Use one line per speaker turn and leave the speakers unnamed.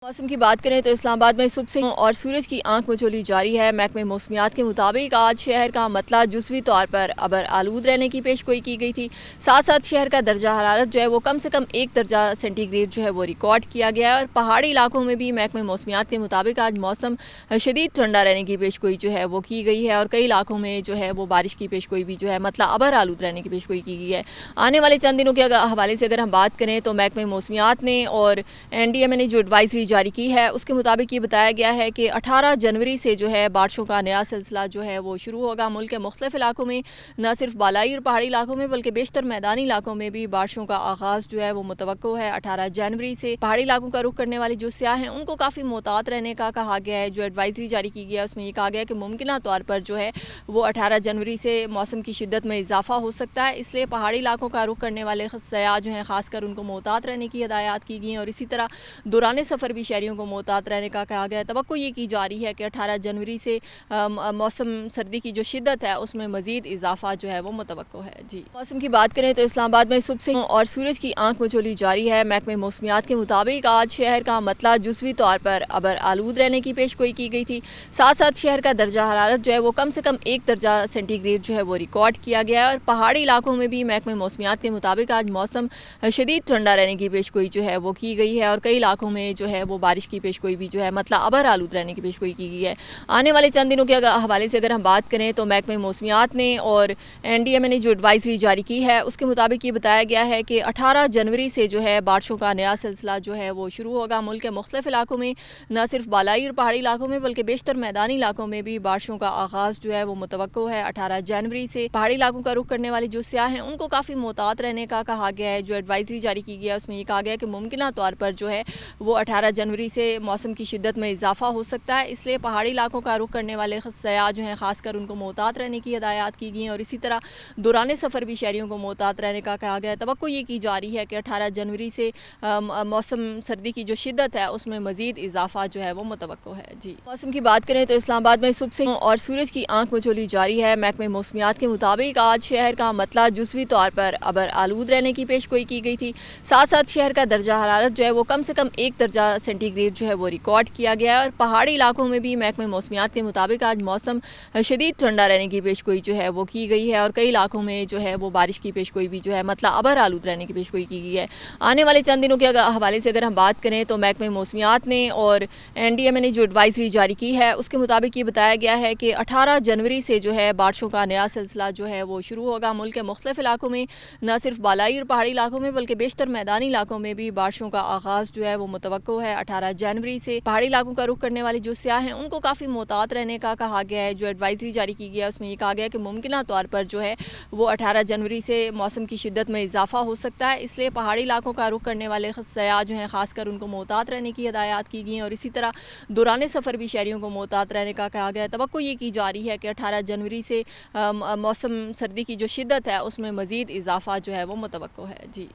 मौसम की बात करें तो इस्लामाबाद में सुबह से और सूरज की आंख मचोली जारी है। महकमे मौसमियात के मुताबिक आज शहर का मतला जुज़वी तौर पर अबर आलूद रहने की पेशगोई की गई थी। साथ साथ शहर का दर्जा हरारत जो है वो कम से कम 1 दर्जा सेंटीग्रेड जो है वो रिकॉर्ड किया गया है। और पहाड़ी इलाकों में भी महकमे मौसमियात के मुताबिक आज मौसम शदीद ठंडा रहने की पेशगोई जो है वो की गई है। और कई इलाकों में जो है वो बारिश की पेशगोई भी जो है मतला अबर आलूद रहने की पेशगोई की गई है। आने वाले चंद दिनों के हवाले से अगर हम बात करें तो महकमे मौसमियात ने और NDMA ने जो एडवाइजरी जारी की है उसके मुताबिक ये बताया गया है कि 18 जनवरी से जो है बारिशों का नया सिलसिला जो है वो शुरू होगा। मुल्क के मुख्तलिफ इलाकों में न सिर्फ बालाई और पहाड़ी इलाकों में बल्कि बेशतर मैदानी इलाकों में भी बारिशों का आगाज़ जो है वो मुतवक्को है 18 जनवरी से। पहाड़ी इलाकों का रुख करने वाले जो सियाह हैं उनको काफ़ी मोहतात रहने का कहा गया है। जो एडवाइजरी जारी की गया है उसमें ये कहा गया है कि मुमकिन तौर पर जो है वो 18 जनवरी से मौसम की शिद्दत में इजाफा हो सकता है। इसलिए पहाड़ी इलाकों का रुख करने वाले सयाह जो हैं खासकर उनको मोहतात रहने की हिदायत की गई हैं। और इसी तरह दौरान सफ़र भी शहरियों को मोहतात रहने का कहा गया है। तवक्को ये की जा रही है कि 18 जनवरी से मौसम सर्दी की जो शिद्दत है उसमें मज़ीद इजाफा जो है वो मुतवक्को है। जी, मौसम की बात करें तो इस्लामाबाद में सुबह से और सूरज की आंख मचोली जारी है। महकमे मौसमियात के मुताबिक आज शहर का मतला जुज़वी तौर पर अबर आलूद रहने की पेशगोई की गई थी। साथ साथ शहर का दर्जा हरारत जो है वो कम से कम 1 दर्जा सेंटीग्रेड जो है वो रिकॉर्ड किया गया है। और पहाड़ी इलाकों में भी महकमे मौसमियात के मुताबिक आज मौसम शदीद ठंडा रहने की पेशगोई जो है वो की गई है। और कई इलाकों में जो है वो बारिश की पेशगोई भी जो है मतलब अबर आलूद रहने की पेशगोई की गई है। आने वाले चंद दिनों के हवाले से अगर हम बात करें तो महकमे मौसमियात ने और NDMA ने जो एडवाइजरी जारी की है उसके मुताबिक ये बताया गया है कि 18 जनवरी से जो है बारिशों का नया सिलसिला जो है वो शुरू होगा। मुल्क के मुख्तलिफ इलाकों में न सिर्फ बालाई और पहाड़ी इलाकों में बल्कि बेशतर मैदानी इलाकों में भी बारिशों का आगाज़ जो है वो मुतवक्को है 18 जनवरी से। पहाड़ी इलाकों का रुख करने वाले जो सियाह हैं उनको काफ़ी मोहतात रहने का कहा गया है। जो एडवाइजरी जारी की गया है उसमें ये कहा गया है कि मुमकिन तौर पर जो है वो 18 जनवरी से मौसम की शिद्दत में इजाफा हो सकता है। इसलिए पहाड़ी इलाकों का रुख करने वाले सयाह जो हैं खासकर उनको मोहतात रहने की हिदायत की गई हैं। और इसी तरह दौरान सफ़र भी शहरियों को मोहतात रहने का कहा गया है। तवक्को ये की जा रही है कि 18 जनवरी से मौसम सर्दी की जो शिद्दत है उसमें मज़ीद इजाफा जो है वो मुतवक्को है। जी, मौसम की बात करें तो इस्लामाबाद में सुबह से और सूरज की आंख मचोली जारी है। महकमे मौसमियात के मुताबिक आज शहर का मतला जुज़वी तौर पर अबर आलूद रहने की पेशगोई की गई थी। साथ साथ शहर का दर्जा हरारत जो है वो कम से कम 1 दर्जा सेंटीग्रेड जो है वो रिकॉर्ड किया गया है। और पहाड़ी इलाकों में भी महकमे मौसमियात के मुताबिक आज मौसम शदीद ठंडा रहने की पेशगोई जो है वो की गई है। और कई इलाकों में जो है वो बारिश की पेशगोई भी जो है मतलब अबर आलूद रहने की पेशगोई की गई है। आने वाले चंद दिनों के हवाले से अगर हम बात करें तो महकमे मौसमियात ने और NDMA ने जो एडवाइजरी जारी की है उसके मुताबिक ये बताया गया है कि 18 जनवरी से जो है बारिशों का नया सिलसिला जो है वो शुरू होगा। मुल्क के मुख्तलिफ इलाकों में न सिर्फ बालाई और पहाड़ी इलाकों में बल्कि बेशतर मैदानी इलाकों में भी बारिशों का आगाज़ जो है वो मुतवक्को है 18 जनवरी से। पहाड़ी इलाकों का रुख करने वाले जो सियाह हैं उनको काफ़ी मोहतात रहने का कहा गया है। जो एडवाइजरी जारी की गई है उसमें ये कहा गया है कि मुमकिन तौर पर जो है वो 18 जनवरी से मौसम की शिद्दत में इजाफा हो सकता है। इसलिए पहाड़ी इलाकों का रुख करने वाले सयाह जो हैं खासकर उनको मोहतात रहने की हिदायत की गई हैं। और इसी तरह दौरान सफ़र भी शहरियों को मोहतात रहने का कहा गया है। तवक्को ये की जा रही है कि 18 जनवरी से मौसम सर्दी की जो शिद्दत है उसमें मज़ीद इजाफा जो है वो मुतवक्को है। जी।